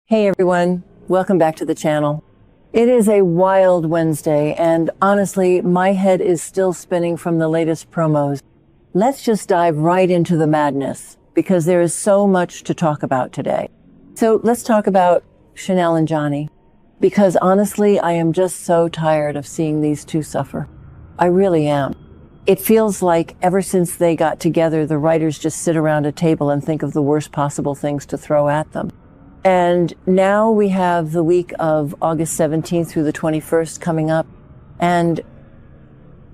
Hey everyone, welcome back to the channel. It is a wild Wednesday, and honestly, my head is still spinning from the latest promos. Let's just dive right into the madness, because there is so much to talk about today. So let's talk about Chanel and Johnny, because honestly, I am just so tired of seeing these two suffer. I really am. It feels like ever since they got together, the writers just sit around a table and think of the worst possible things to throw at them. And now we have the week of August 17th through the 21st coming up. And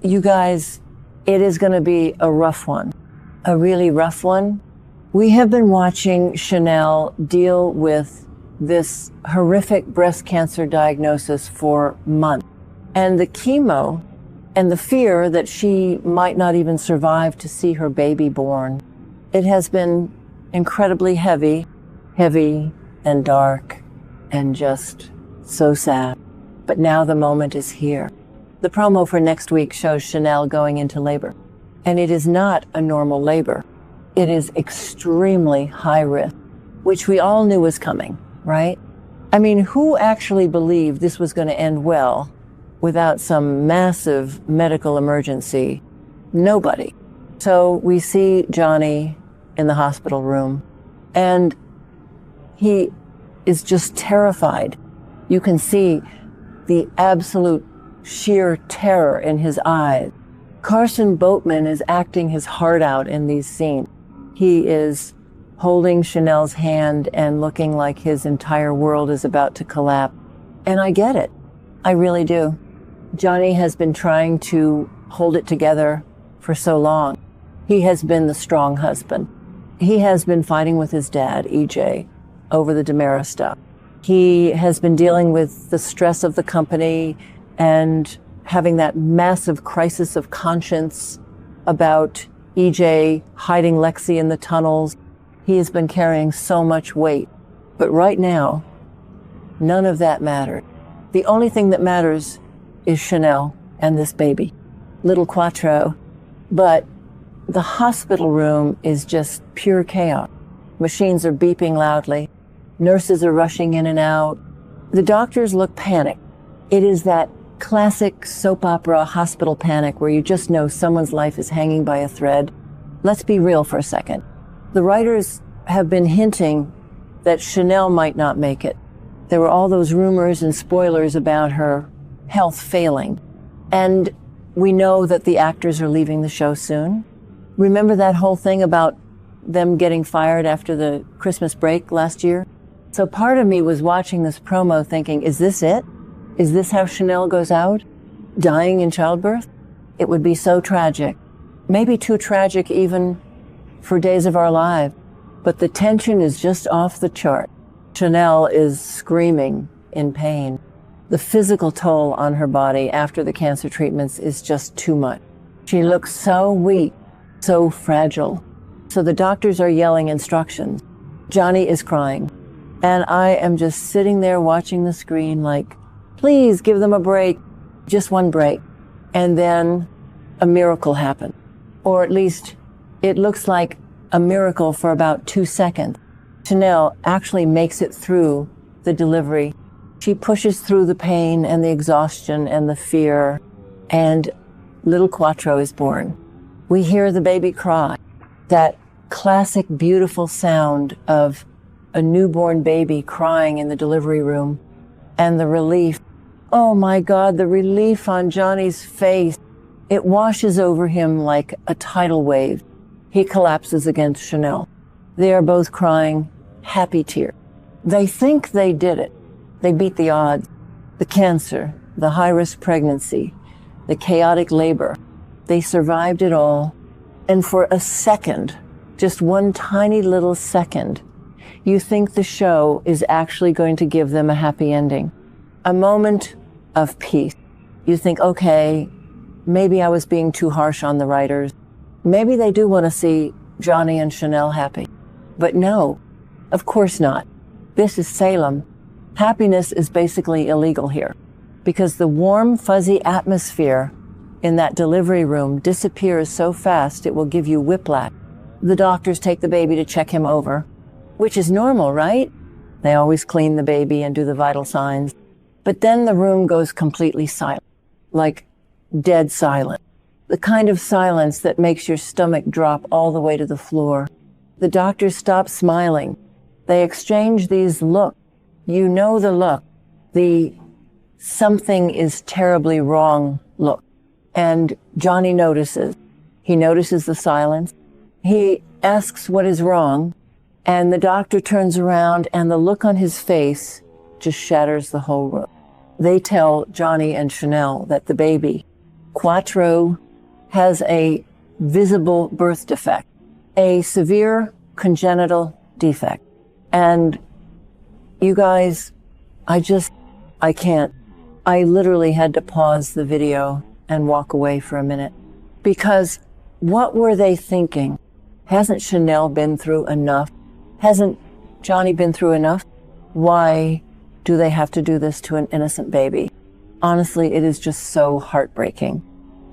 you guys, it is going to be a rough one, a really rough one. We have been watching Chanel deal with this horrific breast cancer diagnosis for months. And the chemo and the fear that she might not even survive to see her baby born. It has been incredibly heavy and dark and just so sad. But now the moment is here. The promo for next week shows Chanel going into labor. And it is not a normal labor. It is extremely high risk, which we all knew was coming, right? I mean, who actually believed this was going to end well without some massive medical emergency? Nobody. So we see Johnny in the hospital room, and he is just terrified. You can see the absolute sheer terror in his eyes. Carson Boatman is acting his heart out in these scenes. He is holding Chanel's hand and looking like his entire world is about to collapse. And I get it. I really do. Johnny has been trying to hold it together for so long. He has been the strong husband. He has been fighting with his dad, EJ, over the DiMera stuff. He has been dealing with the stress of the company and having that massive crisis of conscience about EJ hiding Lexi in the tunnels. He has been carrying so much weight. But right now, none of that matters. The only thing that matters is Chanel and this baby, little Quattro. But the hospital room is just pure chaos. Machines are beeping loudly. Nurses are rushing in and out. The doctors look panicked. It is that classic soap opera hospital panic where you just know someone's life is hanging by a thread. Let's be real for a second. The writers have been hinting that Chanel might not make it. There were all those rumors and spoilers about her health failing. And we know that the actors are leaving the show soon. Remember that whole thing about them getting fired after the Christmas break last year? So part of me was watching this promo thinking, is this it? Is this how Chanel goes out? Dying in childbirth? It would be so tragic. Maybe too tragic even for Days of Our Lives. But the tension is just off the chart. Chanel is screaming in pain. The physical toll on her body after the cancer treatments is just too much. She looks so weak, so fragile. So the doctors are yelling instructions. Johnny is crying. And I am just sitting there watching the screen like, please give them a break, just one break. And then a miracle happened. Or at least it looks like a miracle for about 2 seconds. Chanel actually makes it through the delivery. She pushes through the pain and the exhaustion and the fear, and little Quattro is born. We hear the baby cry, that classic beautiful sound of a newborn baby crying in the delivery room, and the relief. Oh my God, the relief on Johnny's face. It washes over him like a tidal wave. He collapses against Chanel. They are both crying happy tears. They think they did it. They beat the odds. The cancer, the high-risk pregnancy, the chaotic labor. They survived it all. And for a second, just one tiny little second, you think the show is actually going to give them a happy ending. A moment of peace. You think, okay, maybe I was being too harsh on the writers. Maybe they do want to see Johnny and Chanel happy. But no, of course not. This is Salem. Happiness is basically illegal here because the warm, fuzzy atmosphere in that delivery room disappears so fast it will give you whiplash. The doctors take the baby to check him over, which is normal, right? They always clean the baby and do the vital signs. But then the room goes completely silent, like dead silent. The kind of silence that makes your stomach drop all the way to the floor. The doctors stop smiling. They exchange these looks. You know the look, the something is terribly wrong look. And Johnny notices. He notices the silence. He asks what is wrong, and the doctor turns around, and the look on his face just shatters the whole room. They tell Johnny and Chanel that the baby, Quattro, has a visible birth defect, a severe congenital defect. And you guys, I can't. I literally had to pause the video and walk away for a minute. Because what were they thinking? Hasn't Chanel been through enough? Hasn't Johnny been through enough? Why do they have to do this to an innocent baby? Honestly, it is just so heartbreaking.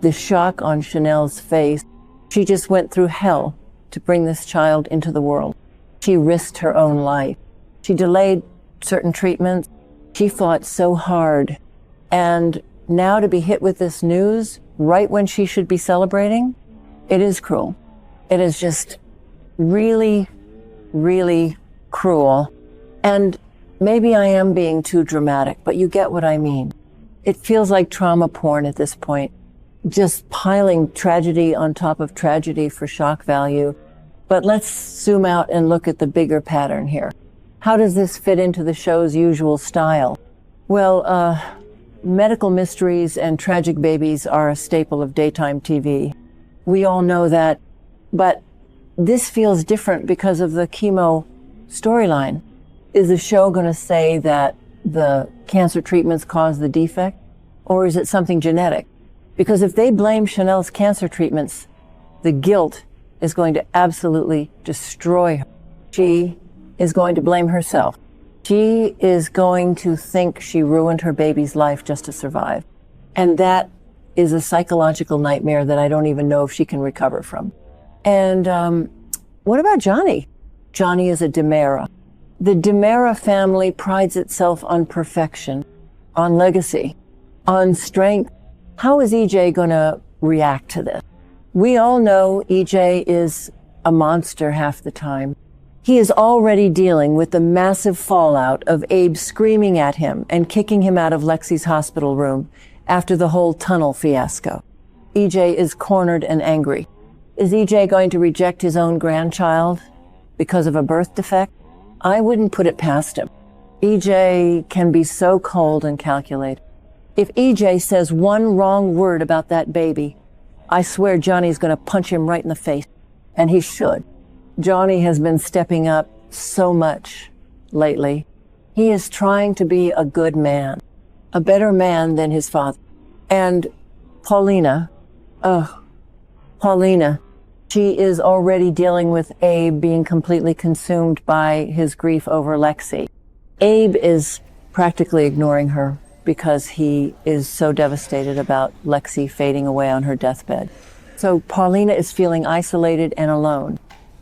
The shock on Chanel's face. She just went through hell to bring this child into the world. She risked her own life. She delayed certain treatments. She fought so hard. And now to be hit with this news right when she should be celebrating, it is cruel. It is just really, really cruel. And maybe I am being too dramatic, but you get what I mean. It feels like trauma porn at this point, just piling tragedy on top of tragedy for shock value. But let's zoom out and look at the bigger pattern here. How does this fit into the show's usual style? Well, medical mysteries and tragic babies are a staple of daytime TV. We all know that, but this feels different because of the chemo storyline. Is the show going to say that the cancer treatments caused the defect, or is it something genetic? Because if they blame Chanel's cancer treatments, the guilt is going to absolutely destroy her. She is going to blame herself. She is going to think she ruined her baby's life just to survive. And that is a psychological nightmare that I don't even know if she can recover from. And what about Johnny? Johnny is a DiMera. The DiMera family prides itself on perfection, on legacy, on strength. How is EJ going to react to this? We all know EJ is a monster half the time. He is already dealing with the massive fallout of Abe screaming at him and kicking him out of Lexi's hospital room after the whole tunnel fiasco. EJ is cornered and angry. Is EJ going to reject his own grandchild because of a birth defect? I wouldn't put it past him. EJ can be so cold and calculated. If EJ says one wrong word about that baby, I swear Johnny's going to punch him right in the face. And he should. Johnny has been stepping up so much lately. He is trying to be a good man, a better man than his father. And Paulina, she is already dealing with Abe being completely consumed by his grief over Lexi. Abe is practically ignoring her because he is so devastated about Lexi fading away on her deathbed. So Paulina is feeling isolated and alone.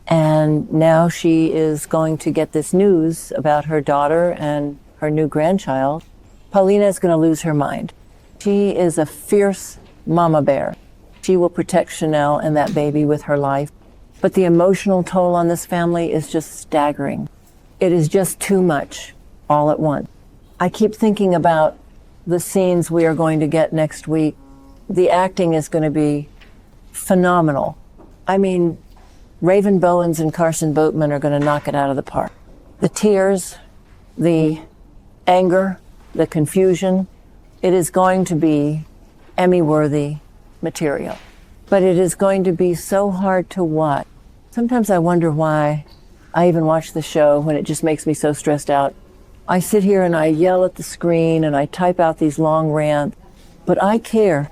And now she is going to get this news about her daughter and her new grandchild. Paulina is going to lose her mind. She is a fierce mama bear. She will protect Chanel and that baby with her life. But the emotional toll on this family is just staggering. It is just too much all at once. I keep thinking about the scenes we are going to get next week. The acting is going to be phenomenal. I mean, Raven Bowens and Carson Boatman are going to knock it out of the park. The tears, the anger, the confusion, it is going to be Emmy-worthy material. But it is going to be so hard to watch. Sometimes I wonder why I even watch the show when it just makes me so stressed out. I sit here and I yell at the screen and I type out these long rants, but I care.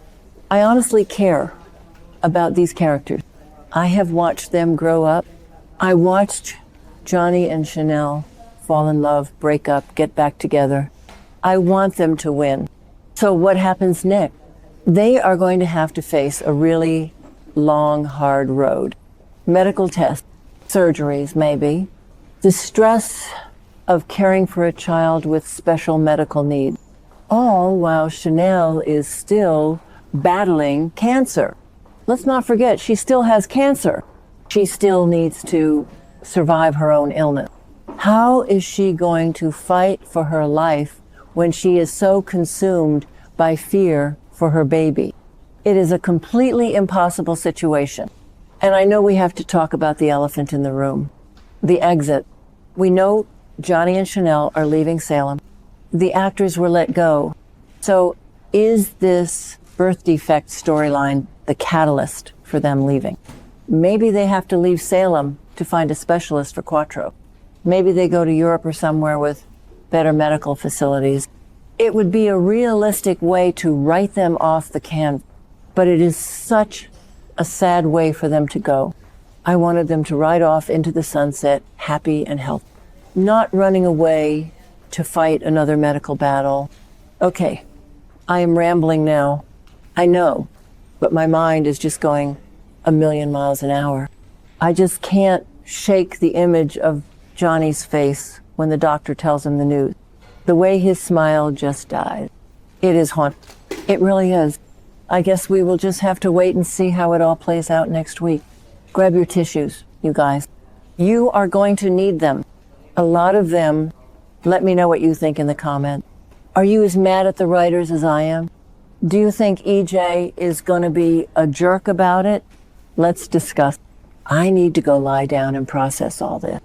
I honestly care about these characters. I have watched them grow up. I watched Johnny and Chanel fall in love, break up, get back together. I want them to win. So what happens next? They are going to have to face a really long, hard road. Medical tests, surgeries maybe. The stress of caring for a child with special medical needs. All while Chanel is still battling cancer. Let's not forget, she still has cancer. She still needs to survive her own illness. How is she going to fight for her life when she is so consumed by fear for her baby? It is a completely impossible situation. And I know we have to talk about the elephant in the room, the exit. We know Johnny and Chanel are leaving Salem. The actors were let go. So is this birth defect storyline the catalyst for them leaving? Maybe they have to leave Salem to find a specialist for Quattro. Maybe they go to Europe or somewhere with better medical facilities. It would be a realistic way to write them off the canvas, but it is such a sad way for them to go. I wanted them to ride off into the sunset, happy and healthy, not running away to fight another medical battle. Okay, I am rambling now. I know, but my mind is just going a million miles an hour. I just can't shake the image of Johnny's face when the doctor tells him the news. The way his smile just died. It is haunting. It really is. I guess we will just have to wait and see how it all plays out next week. Grab your tissues, you guys. You are going to need them. A lot of them. Let me know what you think in the comments. Are you as mad at the writers as I am? Do you think EJ is going to be a jerk about it? Let's discuss. I need to go lie down and process all this.